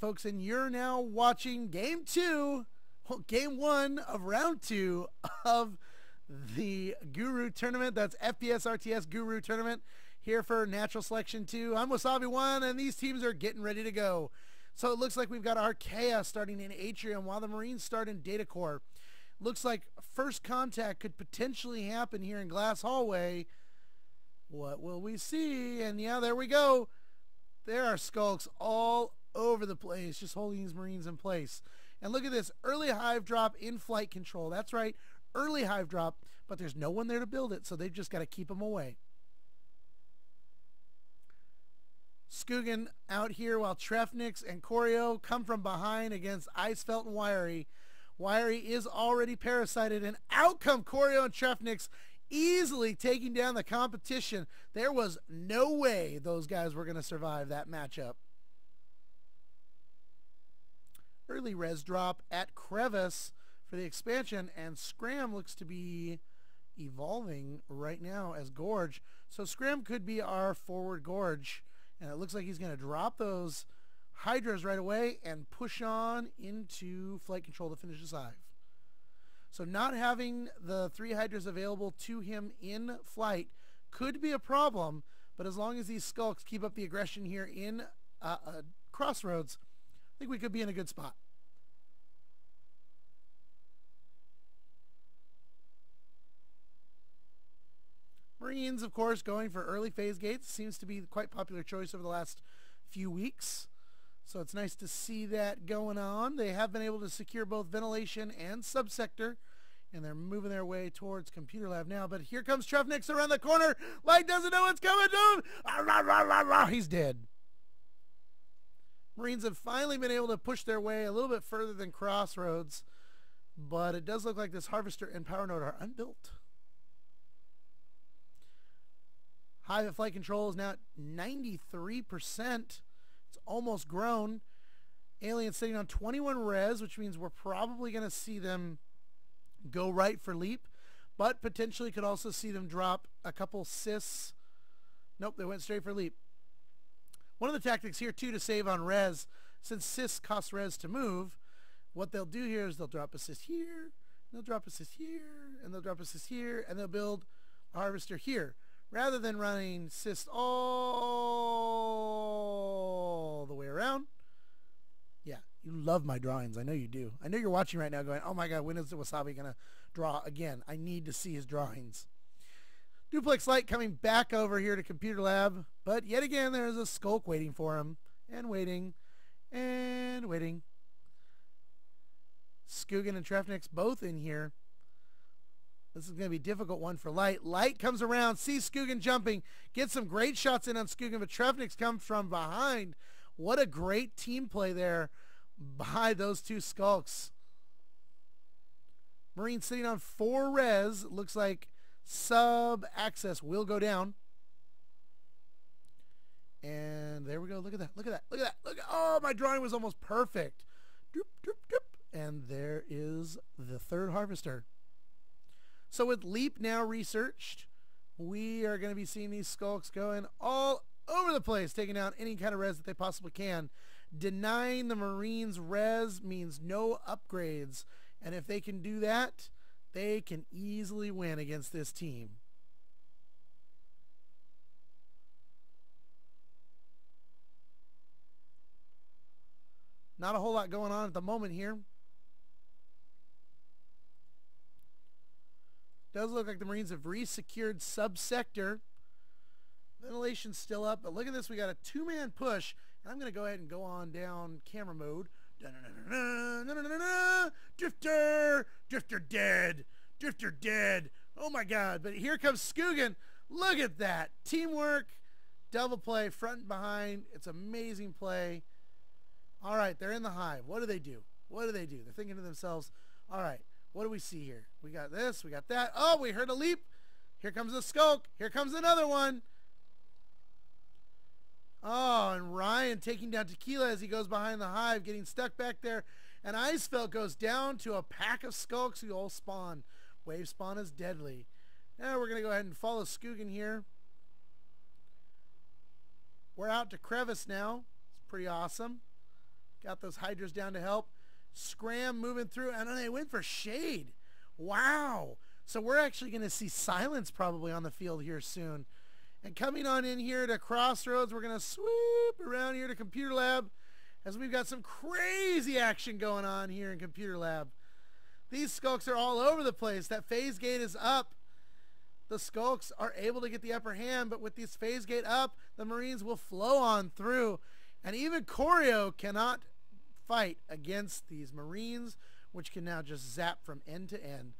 folks, and you're now watching game 2, well, game 1 of round 2 of the Guru tournament. That's FPS RTS Guru tournament here for Natural Selection 2. I'm Wasabi1, and these teams are getting ready to go. So it looks like we've got Archaea starting in Atrium while the Marines start in Data Core. Looks like first contact could potentially happen here in Glass Hallway. What will we see? And yeah, there we go. There are skulks all over the place, just holding these Marines in place. And look at this, early hive drop in flight control. That's right, early hive drop, but there's no one there to build it, so they've just got to keep them away. Skugan out here while Trefnix and Choreo come from behind against Icefelt and Wiry. Wiry is already parasited, and out come Choreo and Trefnix, easily taking down the competition. There was no way those guys were going to survive that matchup. Early res drop at Crevice for the expansion, and Scram looks to be evolving right now as Gorge. So Scram could be our forward Gorge, and it looks like he's going to drop those Hydras right away and push on into flight control to finish his hive. So not having the 3 Hydras available to him in flight could be a problem, but as long as these skulks keep up the aggression here in Crossroads, I think we could be in a good spot. Marines, of course, going for early phase gates seems to be quite popular choice over the last few weeks. So it's nice to see that going on. They have been able to secure both ventilation and subsector, and they're moving their way towards Computer Lab now. But here comes Trefnix around the corner. Light doesn't know what's coming to him. He's dead. Marines have finally been able to push their way a little bit further than Crossroads, but it does look like this Harvester and Power Node are unbuilt. Hive at flight control is now at 93%. It's almost grown. Alien sitting on 21 res, which means we're probably going to see them go right for leap, but potentially could also see them drop a couple sys. Nope, they went straight for leap. One of the tactics here, too, to save on res, since sys costs res to move, what they'll do here is they'll drop assist here, they'll drop assist here, and they'll drop assist here, and they'll build a Harvester here, rather than running sys all the way around. Yeah, you love my drawings. I know you do. I know you're watching right now going, oh my god, when is the Wasabi going to draw again? I need to see his drawings. Duplex Light coming back over here to Computer Lab, but yet again there's a skulk waiting for him, and waiting, and waiting. Skugan and Trefnix both in here. This is going to be a difficult one for Light. Light comes around, sees Skugan jumping, gets some great shots in on Skugan, but Trefnix comes from behind. What a great team play there by those two skulks. Marine sitting on 4 res. Looks like sub access will go down. And there we go. Look at that. Look at that. Look at that. Look at, oh, my drawing was almost perfect. Doop, doop, doop. And there is the 3rd Harvester. So with Leap now researched, we are going to be seeing these skulks going all over the place, taking out any kind of res that they possibly can. Denying the Marines res means no upgrades. And if they can do that, they can easily win against this team. Not a whole lot going on at the moment here. Does look like the Marines have re-secured subsector. Ventilation's still up, but look at this. We got a 2-man push, and I'm going to go ahead and go on down camera mode. Drifter! Drifter dead! Drifter dead! Oh my god, but here comes Skugan. Look at that. Teamwork, double play, front and behind. It's amazing play. All right, they're in the hive. What do they do? What do they do? They're thinking to themselves, all right, what do we see here? We got this, we got that. Oh, we heard a leap. Here comes a skulk. Here comes another one. Oh, and Ryan taking down Tequila as he goes behind the hive, getting stuck back there. And Icefelt goes down to a pack of skulks who all spawn. Wave spawn is deadly. Now we're going to go ahead and follow Skugan here. We're out to Crevice now. It's pretty awesome. Got those Hydras down to help. Scram moving through, and then they went for shade. Wow. So we're actually going to see silence probably on the field here soon. And coming on in here to Crossroads, we're going to swoop around here to Computer Lab as we've got some crazy action going on here in Computer Lab. These Skulks are all over the place. That phase gate is up. The Skulks are able to get the upper hand, but with this phase gate up, the Marines will flow on through. And even Choreo cannot fight against these Marines, which can now just zap from end to end.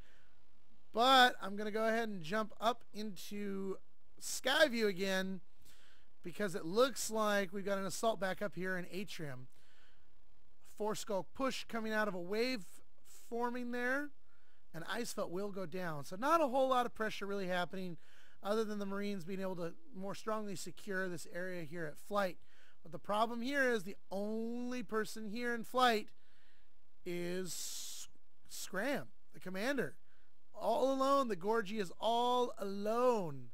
But I'm going to go ahead and jump up into Skyview again because it looks like we've got an assault back up here in Atrium. 4-Skulk push coming out of a wave forming there, and Icefelt will go down. So not a whole lot of pressure really happening other than the Marines being able to more strongly secure this area here at Flight. But the problem here is the only person here in Flight is Scram, the commander. All alone. The Gorgie is all alone.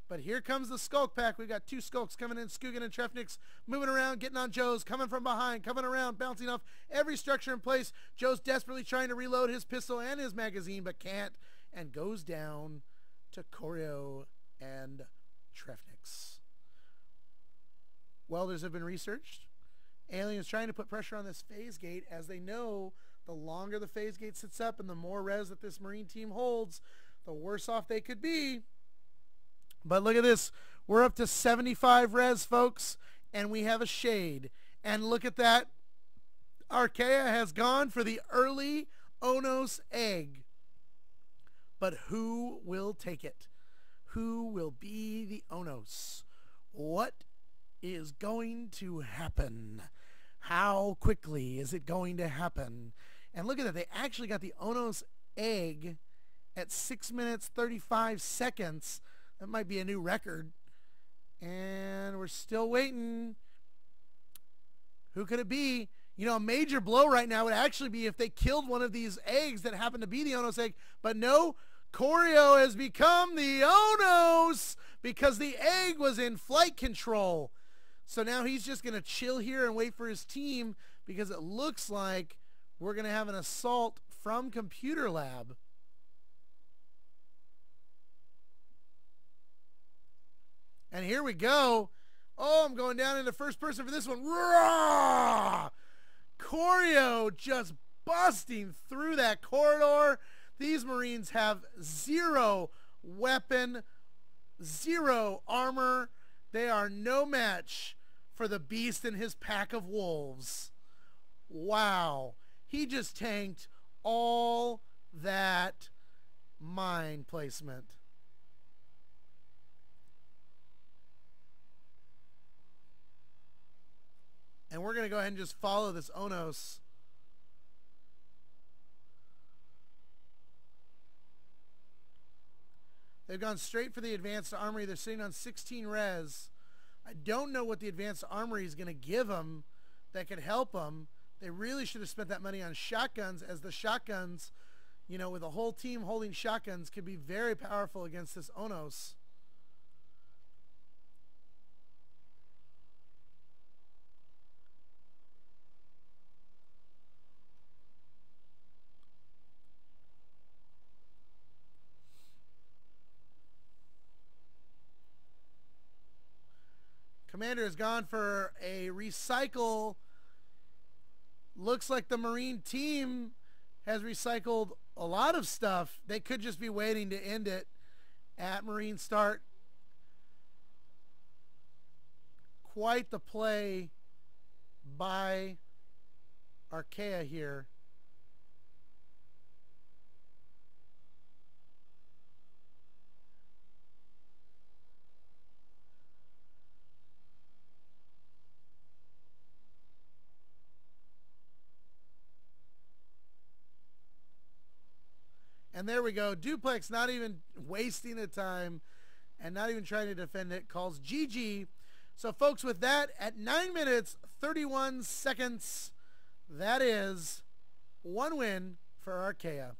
But here comes the Skulk pack. We've got 2 Skulks coming in. Skugan and Trefnix moving around, getting on Joe's, coming from behind, coming around, bouncing off every structure in place. Joe's desperately trying to reload his pistol and his magazine, but can't, and goes down to Choreo and Trefnix. Welders have been researched. Aliens trying to put pressure on this phase gate as they know the longer the phase gate sits up and the more res that this Marine team holds, the worse off they could be. But look at this. We're up to 75 res, folks, and we have a shade. And look at that. Archaea has gone for the early Onos egg. But who will take it? Who will be the Onos? What is going to happen? How quickly is it going to happen? And look at that. They actually got the Onos egg at 6 minutes 35 seconds. That might be a new record. And we're still waiting. Who could it be? You know, a major blow right now would actually be if they killed one of these eggs that happened to be the Onos egg. But no, Choreo has become the Onos because the egg was in flight control. So now he's just going to chill here and wait for his team because it looks like we're going to have an assault from Computer Lab. And here we go. Oh, I'm going down into first person for this one. Raw! Choreo just busting through that corridor. These Marines have 0 weapon, 0 armor. They are no match for the beast and his pack of wolves. Wow. He just tanked all that mine placement. And we're going to go ahead and just follow this Onos. They've gone straight for the advanced armory. They're sitting on 16 res. I don't know what the advanced armory is going to give them that could help them. They really should have spent that money on shotguns, as the shotguns, you know, with a whole team holding shotguns, could be very powerful against this Onos. Commander has gone for a recycle. Looks like the Marine team has recycled a lot of stuff. They could just be waiting to end it at Marine start. Quite the play by Archaea here. And there we go. Duplex not even wasting the time and not even trying to defend it. Calls GG. So, folks, with that, at 9 minutes, 31 seconds, that is one win for Archaea.